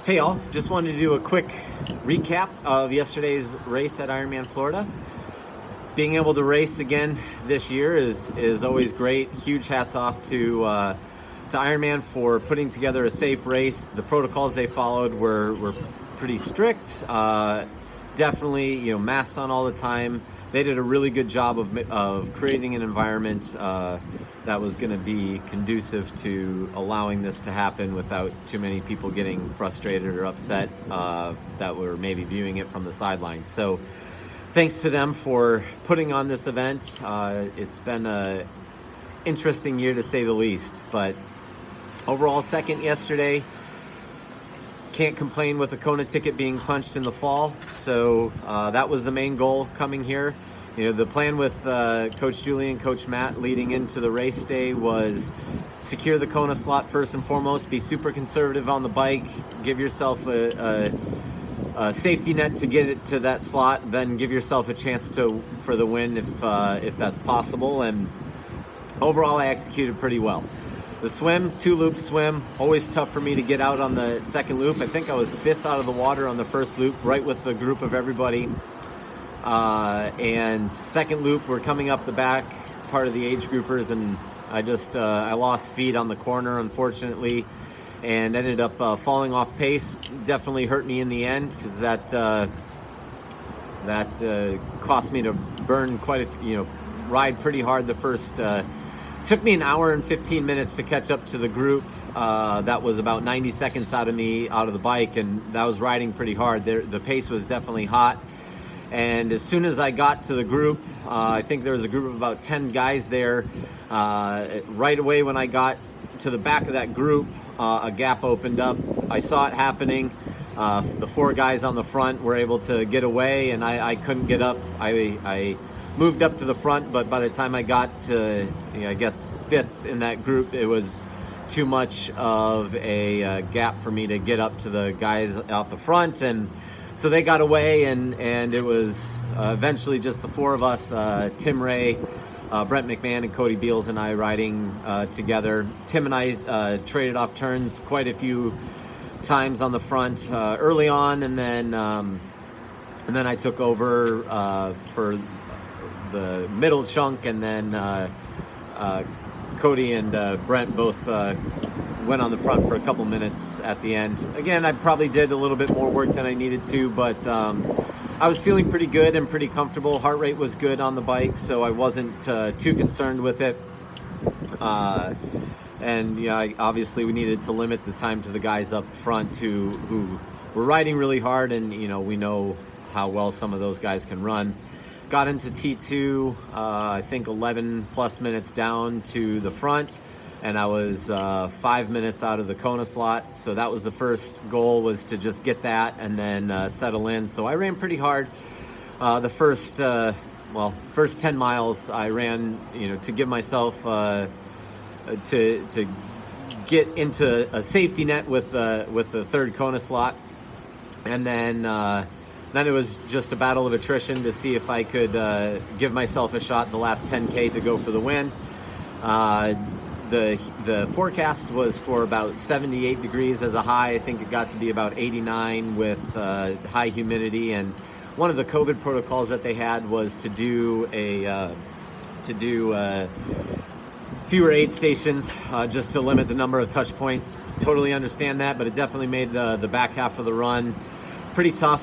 Hey all, just wanted to do a quick recap of yesterday's race at Ironman Florida. Being able to race again this year is always great. Huge hats off to Ironman for putting together a safe race. The protocols they followed were pretty strict. Definitely, masks on all the time. They did a really good job of creating an environment that was going to be conducive to allowing this to happen without too many people getting frustrated or upset that were maybe viewing it from the sidelines. So thanks to them for putting on this event. It's been an interesting year to say the least, but overall second yesterday. Can't complain with a Kona ticket being punched in the fall. So that was the main goal coming here. The plan with Coach Julie and Coach Matt leading into the race day was secure the Kona slot first and foremost, be super conservative on the bike, give yourself a safety net to get it to that slot, then give yourself a chance for the win if that's possible. And overall I executed pretty well. The swim, 2-loop swim, always tough for me to get out on the second loop. I think I was 5th out of the water on the first loop, right with the group of everybody. And second loop, we're coming up the back part of the age groupers, and I lost feet on the corner, unfortunately, and ended up falling off pace. Definitely hurt me in the end because that cost me to burn ride pretty hard the first. It took me an hour and 15 minutes to catch up to the group. That was about 90 seconds out of the bike, and that was riding pretty hard. The pace was definitely hot. And as soon as I got to the group, I think there was a group of about 10 guys there. Right away when I got to the back of that group, a gap opened up. I saw it happening. The 4 guys on the front were able to get away, and I couldn't get up. I moved up to the front, but by the time I got to, I guess, 5th in that group, it was too much of a gap for me to get up to the guys out the front. And so they got away, and it was eventually just the 4 of us, Tim Ray, Brent McMahon, and Cody Beals and I riding together. Tim and I traded off turns quite a few times on the front early on, and then I took over for the middle chunk, and then Cody and Brent both went on the front for a couple minutes at the end. Again, I probably did a little bit more work than I needed to, but I was feeling pretty good and pretty comfortable. Heart rate was good on the bike, so I wasn't too concerned with it. And obviously we needed to limit the time to the guys up front who were riding really hard, and we know how well some of those guys can run. Got into T2, I think 11 plus minutes down to the front, and I was 5 minutes out of the Kona slot. So that was the first goal, was to just get that and then settle in. So I ran pretty hard. The first 10 miles I ran, to give myself to get into a safety net with the third Kona slot, and then it was just a battle of attrition to see if I could give myself a shot the last 10K to go for the win. The forecast was for about 78 degrees as a high. I think it got to be about 89 with high humidity. And one of the COVID protocols that they had was to do fewer aid stations just to limit the number of touch points. Totally understand that, but it definitely made the back half of the run pretty tough.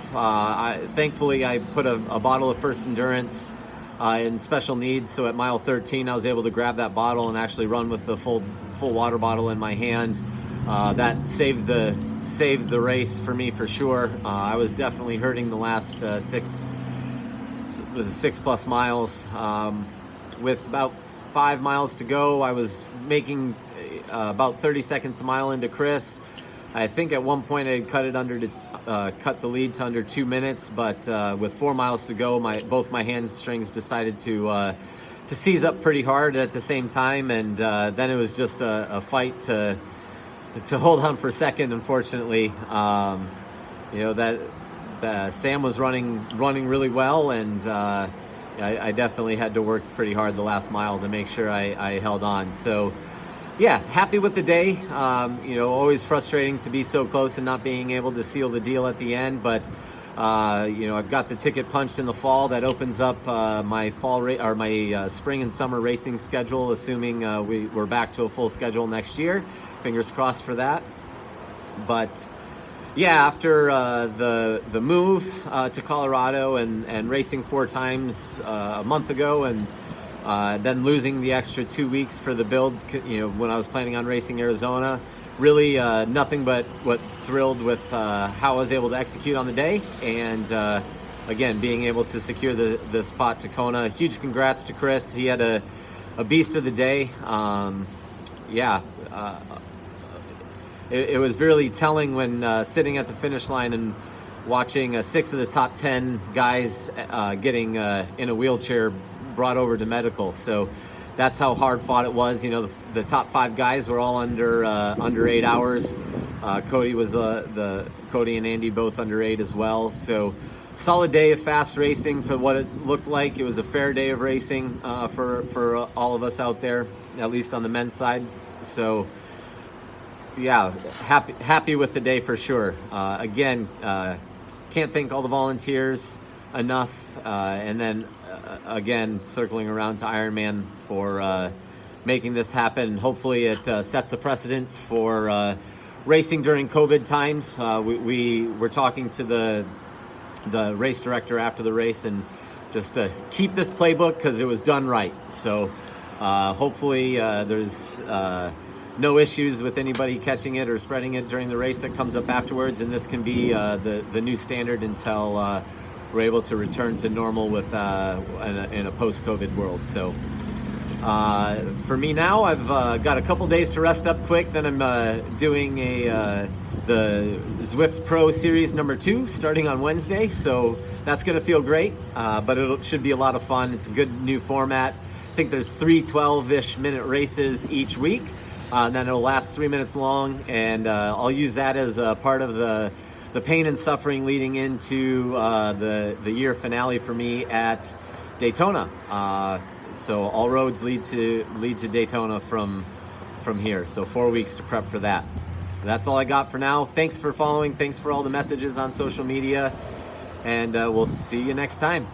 Thankfully, I put a bottle of First Endurance in special needs, so at mile 13 I was able to grab that bottle and actually run with the full water bottle in my hand. That saved the race for me for sure. I was definitely hurting the last 6 plus miles. With about 5 miles to go, I was making about 30 seconds a mile into Chris. I think at one point I had cut the lead to under 2 minutes, but with 4 miles to go, both my hamstrings decided to seize up pretty hard at the same time, and then it was just a fight to hold on for second. Unfortunately, that Sam was running really well, and I definitely had to work pretty hard the last mile to make sure I held on. So Yeah, happy with the day. Always frustrating to be so close and not being able to seal the deal at the end. But I've got the ticket punched in the fall. That opens up my my spring and summer racing schedule, assuming we're back to a full schedule next year. Fingers crossed for that. But yeah, after the move to Colorado and racing 4 times a month ago, and then losing the extra 2 weeks for the build, when I was planning on racing Arizona, really nothing but thrilled with how I was able to execute on the day, and again, being able to secure the spot to Kona. Huge congrats to Chris. He had a beast of the day. It was really telling when sitting at the finish line and watching 6 of the top 10 guys getting in a wheelchair brought over to medical. So that's how hard fought it was. The top 5 guys were all under 8 hours. Cody and Andy both under 8 as well. So solid day of fast racing for what it looked like. It was a fair day of racing for all of us out there, at least on the men's side. So yeah, happy with the day for sure. Again, can't thank all the volunteers enough, and then again, circling around to Ironman for making this happen. Hopefully it sets a precedent for racing during COVID times. We were talking to the race director after the race, and just to keep this playbook because it was done right. So hopefully there's no issues with anybody catching it or spreading it during the race that comes up afterwards, and this can be the new standard until we're able to return to normal with in a post-COVID world. So for me now, I've got a couple days to rest up quick. Then I'm doing the Zwift Pro Series number 2 starting on Wednesday. So that's going to feel great, but it should be a lot of fun. It's a good new format. I think there's 3 12-ish minute races each week. And then it'll last 3 minutes long, and I'll use that as a part of the pain and suffering leading into the year finale for me at Daytona. So all roads lead to Daytona from here. So 4 weeks to prep for that. That's all I got for now. Thanks for following. Thanks for all the messages on social media, and we'll see you next time.